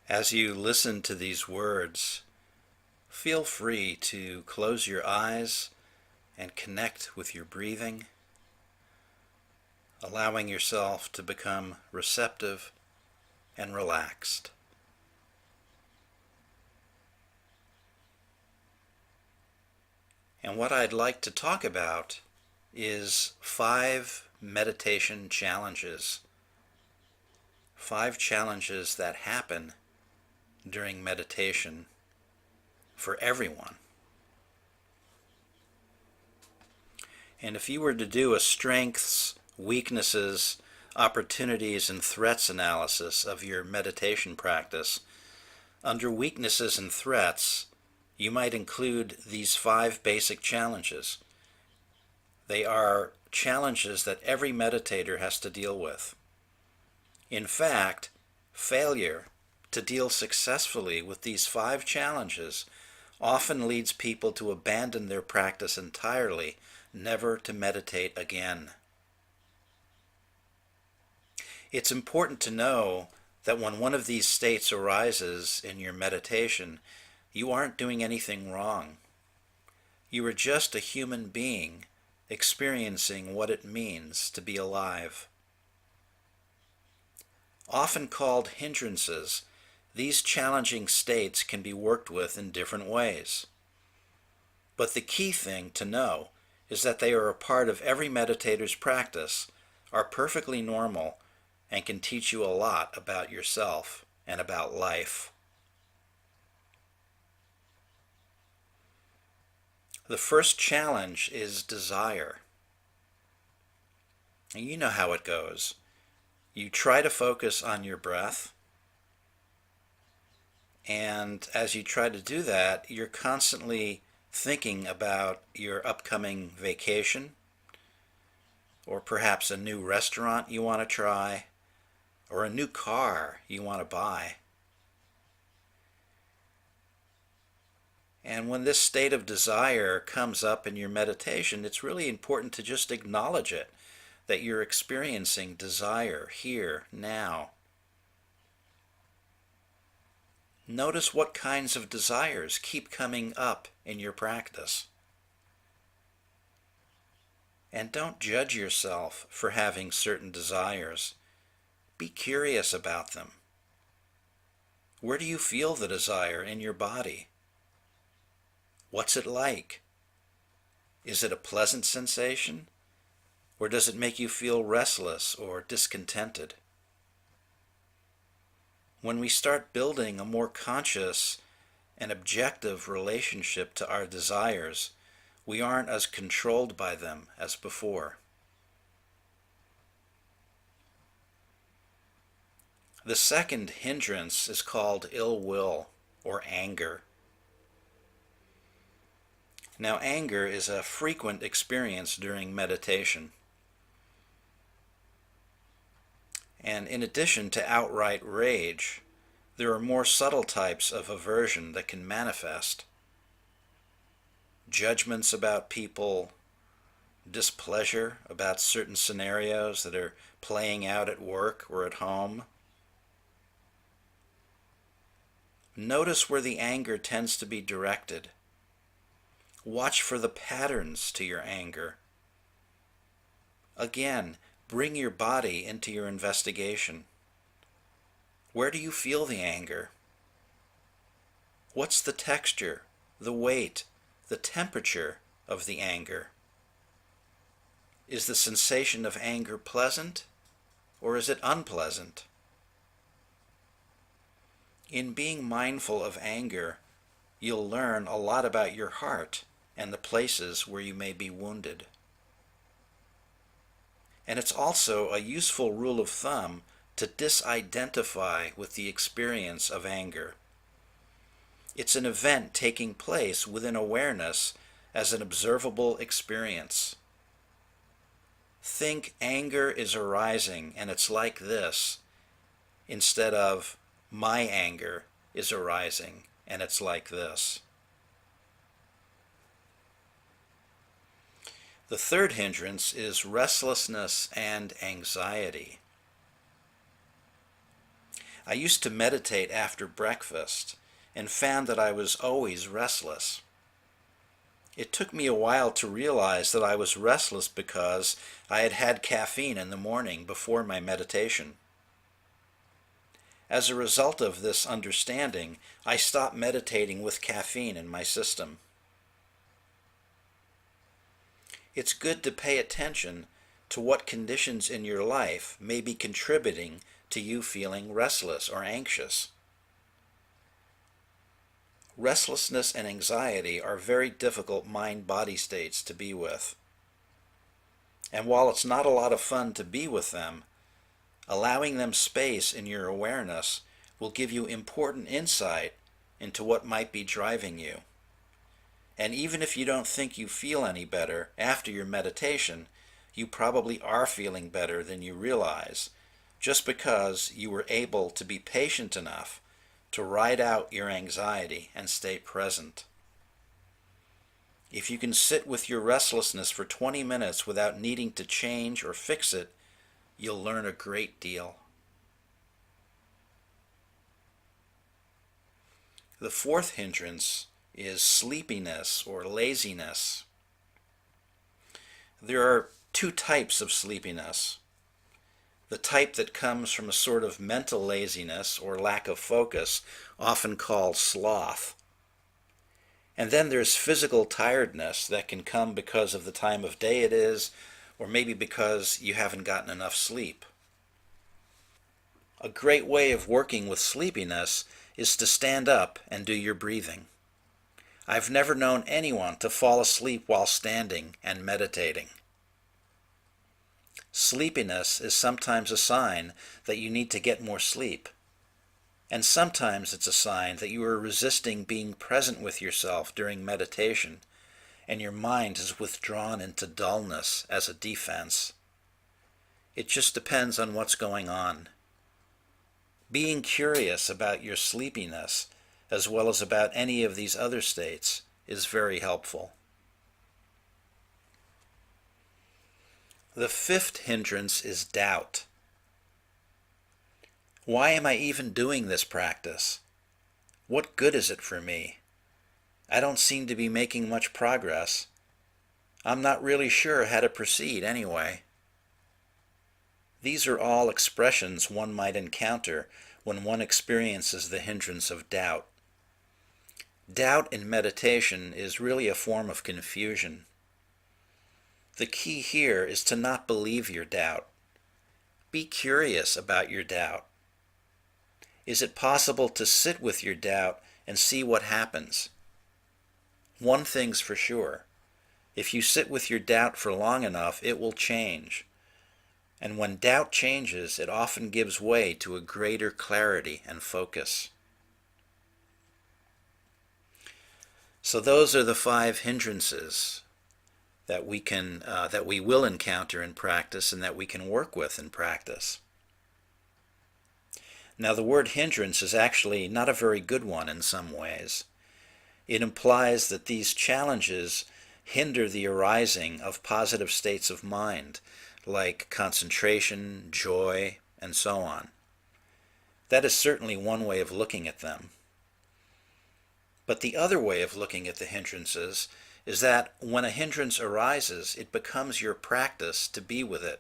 As you listen to these words, feel free to close your eyes and connect with your breathing, allowing yourself to become receptive and relaxed. And what I'd like to talk about is 5 meditation challenges. 5 challenges that happen during meditation for everyone. And if you were to do a strengths, weaknesses, opportunities, and threats analysis of your meditation practice, under weaknesses and threats, you might include these 5 basic challenges. They are challenges that every meditator has to deal with. In fact, failure to deal successfully with these 5 challenges often leads people to abandon their practice entirely, never to meditate again. It's important to know that when one of these states arises in your meditation, you aren't doing anything wrong. You are just a human being experiencing what it means to be alive. Often called hindrances, these challenging states can be worked with in different ways. But the key thing to know is that they are a part of every meditator's practice, are perfectly normal, and can teach you a lot about yourself and about life. The first challenge is desire. And you know how it goes. You try to focus on your breath, and as you try to do that, you're constantly thinking about your upcoming vacation, or perhaps a new restaurant you want to try, or a new car you want to buy. And when this state of desire comes up in your meditation, it's really important to just acknowledge it, that you're experiencing desire here, now. Notice what kinds of desires keep coming up in your practice. And don't judge yourself for having certain desires. Be curious about them. Where do you feel the desire in your body? What's it like? Is it a pleasant sensation? Or does it make you feel restless or discontented? When we start building a more conscious and objective relationship to our desires, we aren't as controlled by them as before. The second hindrance is called ill will or anger. Now, anger is a frequent experience during meditation. And in addition to outright rage, there are more subtle types of aversion that can manifest. Judgments about people, displeasure about certain scenarios that are playing out at work or at home. Notice where the anger tends to be directed. Watch for the patterns to your anger. Again, bring your body into your investigation. Where do you feel the anger? What's the texture, the weight, the temperature of the anger? Is the sensation of anger pleasant, or is it unpleasant? In being mindful of anger, you'll learn a lot about your heart and the places where you may be wounded. And it's also a useful rule of thumb to disidentify with the experience of anger. It's an event taking place within awareness as an observable experience. Think anger is arising and it's like this, instead of my anger is arising and it's like this. The third hindrance is restlessness and anxiety. I used to meditate after breakfast and found that I was always restless. It took me a while to realize that I was restless because I had had caffeine in the morning before my meditation. As a result of this understanding, I stopped meditating with caffeine in my system. It's good to pay attention to what conditions in your life may be contributing to you feeling restless or anxious. Restlessness and anxiety are very difficult mind-body states to be with. And while it's not a lot of fun to be with them, allowing them space in your awareness will give you important insight into what might be driving you. And even if you don't think you feel any better after your meditation, you probably are feeling better than you realize, just because you were able to be patient enough to ride out your anxiety and stay present. If you can sit with your restlessness for 20 minutes without needing to change or fix it, you'll learn a great deal. The fourth hindrance is sleepiness or laziness. There are two types of sleepiness. The type that comes from a sort of mental laziness or lack of focus, often called sloth. And then there's physical tiredness that can come because of the time of day it is, or maybe because you haven't gotten enough sleep. A great way of working with sleepiness is to stand up and do your breathing. I've never known anyone to fall asleep while standing and meditating. Sleepiness is sometimes a sign that you need to get more sleep. And sometimes it's a sign that you are resisting being present with yourself during meditation, and your mind is withdrawn into dullness as a defense. It just depends on what's going on. Being curious about your sleepiness, as well as about any of these other states, is very helpful. The fifth hindrance is doubt. Why am I even doing this practice? What good is it for me? I don't seem to be making much progress. I'm not really sure how to proceed anyway. These are all expressions one might encounter when one experiences the hindrance of doubt. Doubt in meditation is really a form of confusion. The key here is to not believe your doubt. Be curious about your doubt. Is it possible to sit with your doubt and see what happens? One thing's for sure. If you sit with your doubt for long enough, it will change. And when doubt changes, it often gives way to a greater clarity and focus. So those are the 5 hindrances that we will encounter in practice and that we can work with in practice. Now, the word hindrance is actually not a very good one in some ways. It implies that these challenges hinder the arising of positive states of mind, like concentration, joy, and so on. That is certainly one way of looking at them. But the other way of looking at the hindrances is that when a hindrance arises, it becomes your practice to be with it.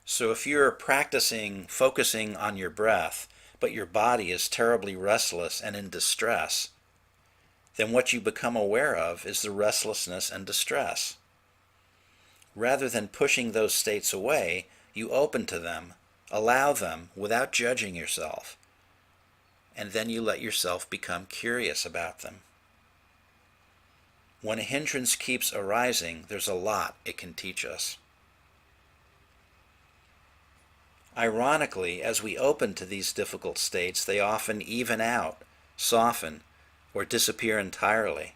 So if you're focusing on your breath, but your body is terribly restless and in distress, then what you become aware of is the restlessness and distress. Rather than pushing those states away, you open to them, allow them without judging yourself, and then you let yourself become curious about them. When a hindrance keeps arising, there's a lot it can teach us. Ironically, as we open to these difficult states, they often even out, soften, or disappear entirely.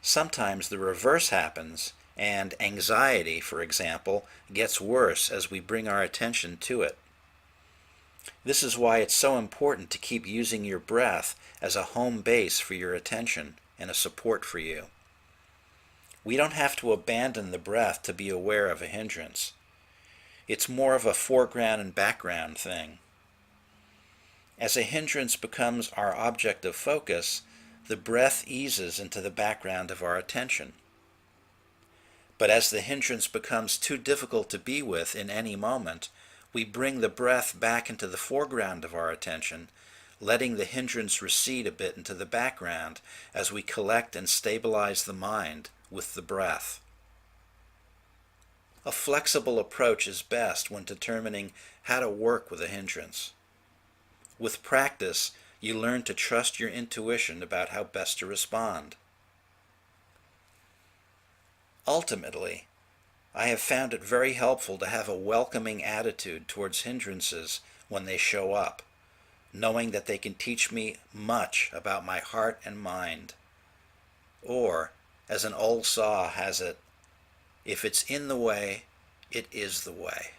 Sometimes the reverse happens, and anxiety, for example, gets worse as we bring our attention to it. This is why it's so important to keep using your breath as a home base for your attention and a support for you. We don't have to abandon the breath to be aware of a hindrance. It's more of a foreground and background thing. As a hindrance becomes our object of focus, the breath eases into the background of our attention. But as the hindrance becomes too difficult to be with in any moment, we bring the breath back into the foreground of our attention, letting the hindrance recede a bit into the background as we collect and stabilize the mind with the breath. A flexible approach is best when determining how to work with a hindrance. With practice, you learn to trust your intuition about how best to respond. Ultimately, I have found it very helpful to have a welcoming attitude towards hindrances when they show up, knowing that they can teach me much about my heart and mind. Or, as an old saw has it, if it's in the way, it is the way.